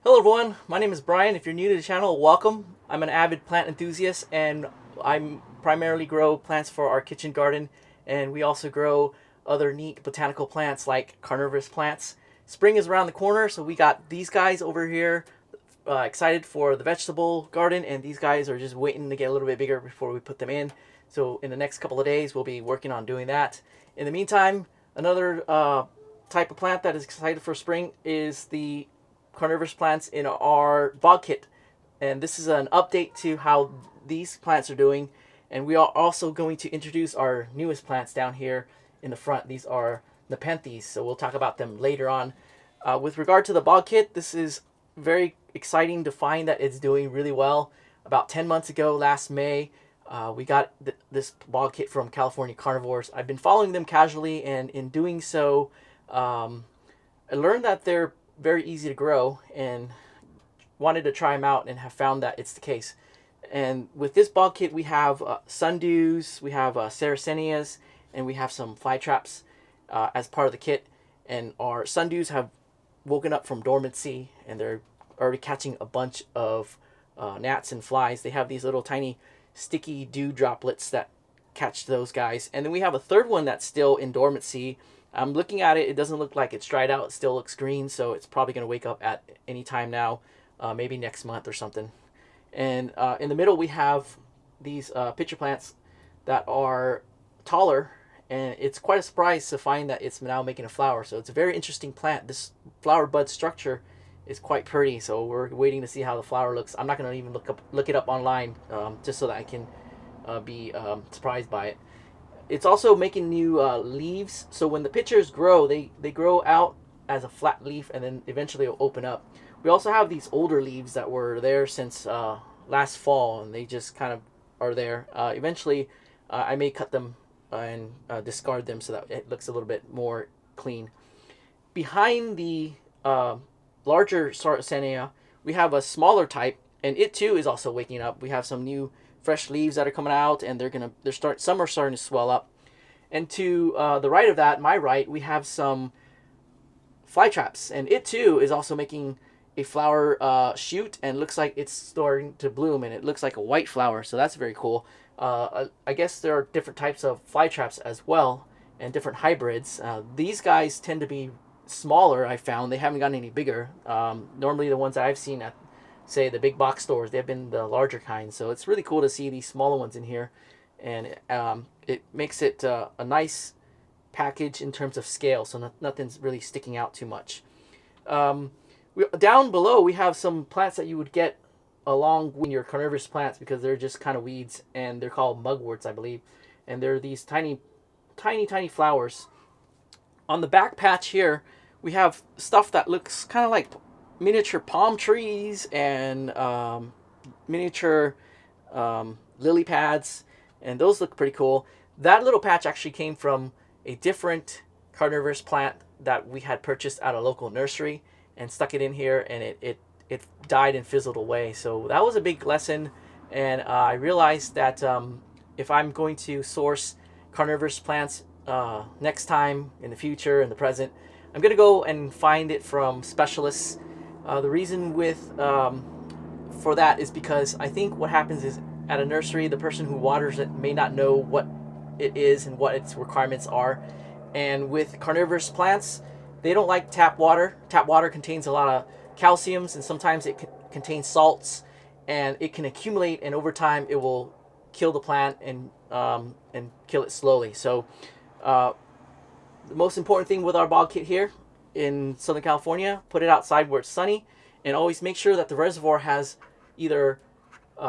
Hello everyone, my name is Brian. If you're new to the channel, welcome. I'm an avid plant enthusiast and I primarily grow plants for our kitchen garden, and we also grow other neat botanical plants like carnivorous plants. Spring is around the corner, so we got these guys over here excited for the vegetable garden, and these guys are just waiting to get a little bit bigger before we put them in. So in the next couple of days we'll be working on doing that. In the meantime, another type of plant that is excited for spring is the carnivorous plants in our bog kit, and this is an update to how these plants are doing. And we are also going to introduce our newest plants down here in the front. These are Nepenthes, so we'll talk about them later on. With regard to the bog kit, this is very exciting to find that it's doing really well. About 10 months ago, last May, we got this bog kit from California Carnivores. I've been following them casually, and in doing so, I learned that they're very easy to grow and wanted to try them out, and have found that it's the case. And with this bog kit, we have sundews, we have sarracenias, and we have some fly traps as part of the kit. And our sundews have woken up from dormancy, and they're already catching a bunch of gnats and flies. They have these little tiny sticky dew droplets that catch those guys. And then we have a third one that's still in dormancy. I'm looking at it, it doesn't look like it's dried out, it still looks green, so it's probably going to wake up at any time now, maybe next month or something. And in the middle we have these pitcher plants that are taller, and it's quite a surprise to find that it's now making a flower. So it's a very interesting plant. This flower bud structure is quite pretty, so we're waiting to see how the flower looks. I'm not going to even look it up online, just so that I can be surprised by it. It's also making new leaves, so when the pitchers grow, they grow out as a flat leaf, and then eventually it'll open up. We also have these older leaves that were there since last fall, and they just kind of are there. Eventually, I may cut them and discard them so that it looks a little bit more clean. Behind the larger Sarracenia, we have a smaller type, and it too is also waking up. We have some new fresh leaves that are coming out, and some are starting to swell up. And to the right of that, my right, we have some fly traps, and it too is also making a flower shoot, and looks like it's starting to bloom, and it looks like a white flower, so that's very cool. I guess there are different types of fly traps as well, and different hybrids. These guys tend to be smaller. I found they haven't gotten any bigger. Normally the ones that I've seen at, say, the big box stores, they've been the larger kind, so it's really cool to see these smaller ones in here. And it makes it a nice package in terms of scale, so nothing's really sticking out too much. Down below we have some plants that you would get along with your carnivorous plants, because they're just kind of weeds, and they're called mugworts, I believe. And they're these tiny flowers. On the back patch here, we have stuff that looks kind of like miniature palm trees and miniature lily pads, and those look pretty cool. That little patch actually came from a different carnivorous plant that we had purchased at a local nursery and stuck it in here, and it died and fizzled away. So that was a big lesson, and I realized that if I'm going to source carnivorous plants next time, in the future, in the present, I'm going to go and find it from specialists. The reason for that is because I think what happens is, at a nursery, the person who waters it may not know what it is and what its requirements are. And with carnivorous plants, they don't like tap water. Tap water contains a lot of calciums, and sometimes it contains salts, and it can accumulate, and over time it will kill the plant and kill it slowly. So the most important thing with our bog kit here in Southern California, put it outside where it's sunny, and always make sure that the reservoir has either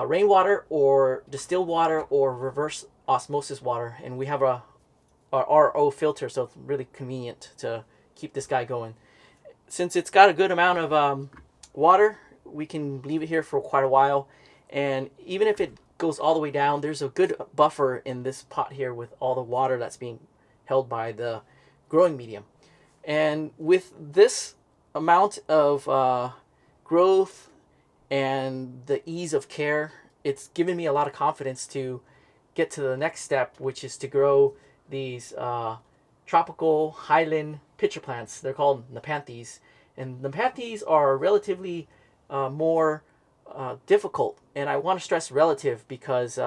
rainwater or distilled water or reverse osmosis water. And we have a RO filter, so it's really convenient to keep this guy going. Since it's got a good amount of water, we can leave it here for quite a while. And even if it goes all the way down, there's a good buffer in this pot here with all the water that's being held by the growing medium. And with this amount of growth and the ease of care, it's given me a lot of confidence to get to the next step, which is to grow these tropical highland pitcher plants. They're called Nepenthes, and Nepenthes are relatively more difficult. And I want to stress relative because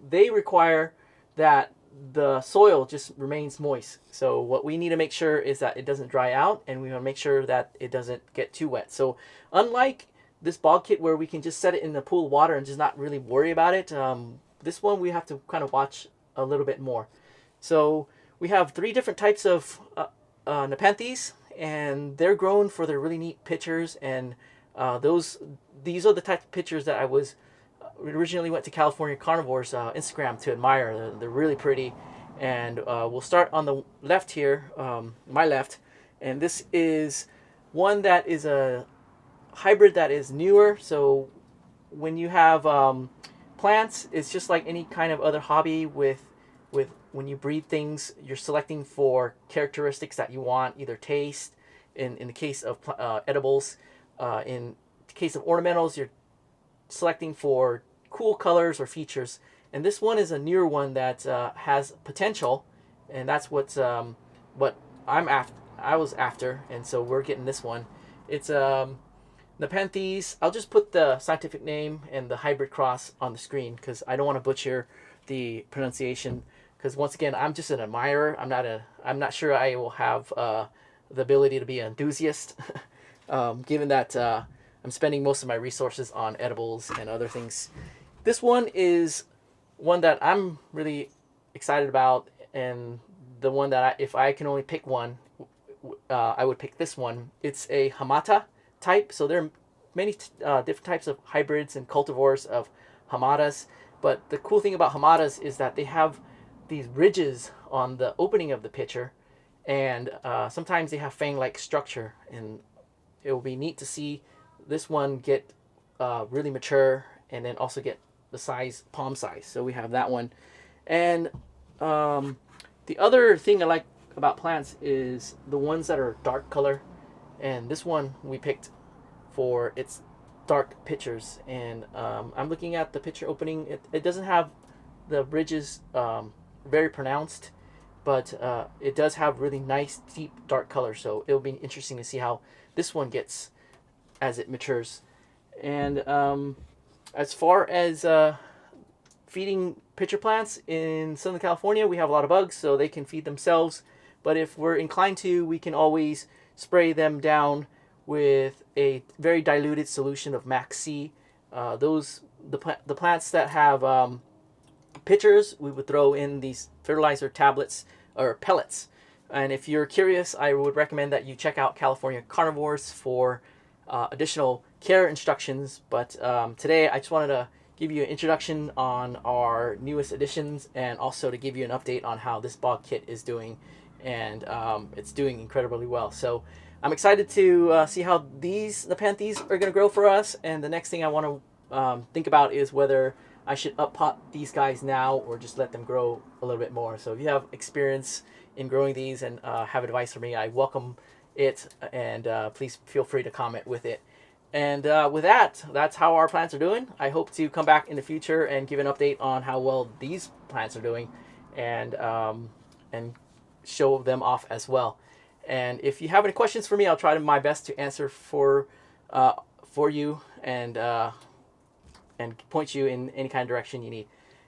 they require that the soil just remains moist. So what we need to make sure is that it doesn't dry out, and we want to make sure that it doesn't get too wet. So unlike this bog kit where we can just set it in the pool of water and just not really worry about it, this one we have to kind of watch a little bit more. So we have 3 different types of Nepenthes, and they're grown for their really neat pictures. And these are the type of pictures that I was originally went to California Carnivores Instagram to admire. They're really pretty. And we'll start on the left here, my left. And this is one that is a hybrid that is newer. So when you have plants, it's just like any kind of other hobby with when you breed things, you're selecting for characteristics that you want, either taste, in the case of edibles, in the case of ornamentals, you're selecting for cool colors or features. And this one is a newer one that has potential, and that's what I was after, and so we're getting this one. It's Nepenthes. I'll just put the scientific name and the hybrid cross on the screen because I don't want to butcher the pronunciation. Because once again, I'm just an admirer. I'm not sure I will have the ability to be an enthusiast, given that I'm spending most of my resources on edibles and other things. This one is one that I'm really excited about, and the one that if I can only pick one, I would pick this one. It's a hamata type. So there are many different types of hybrids and cultivars of hamatas. But the cool thing about hamatas is that they have these ridges on the opening of the pitcher, and sometimes they have fang-like structure, and it will be neat to see this one get really mature and then also get the size, palm size. So we have that one. And the other thing I like about plants is the ones that are dark color, and this one we picked for its dark pitchers. And I'm looking at the pitcher opening. It doesn't have the ridges very pronounced, but it does have really nice deep dark color, so it'll be interesting to see how this one gets as it matures. And as far as feeding pitcher plants in Southern California, we have a lot of bugs, so they can feed themselves, but if we're inclined to, we can always spray them down with a very diluted solution of Max C. The plants that have pitchers, we would throw in these fertilizer tablets or pellets. And if you're curious, I would recommend that you check out California Carnivores for additional care instructions. But today I just wanted to give you an introduction on our newest additions, and also to give you an update on how this bog kit is doing. And it's doing incredibly well. So I'm excited to see how these Nepenthes are going to grow for us. And the next thing I want to think about is whether I should up pot these guys now or just let them grow a little bit more. So if you have experience in growing these and have advice for me, I welcome it, and please feel free to comment with it. And with that, that's how our plants are doing. I hope to come back in the future and give an update on how well these plants are doing, and show them off as well. And if you have any questions for me, I'll try my best to answer for you, and point you in any kind of direction you need.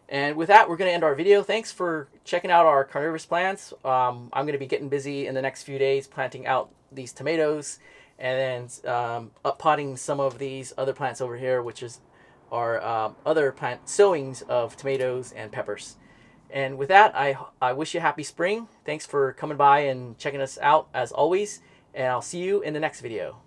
And with that, we're going to end our video. Thanks for checking out our carnivorous plants. I'm going to be getting busy in the next few days planting out these tomatoes, and then up potting some of these other plants over here, which is our other plant sowings of tomatoes and peppers. And with that, I wish you a happy spring. Thanks for coming by and checking us out as always, and I'll see you in the next video.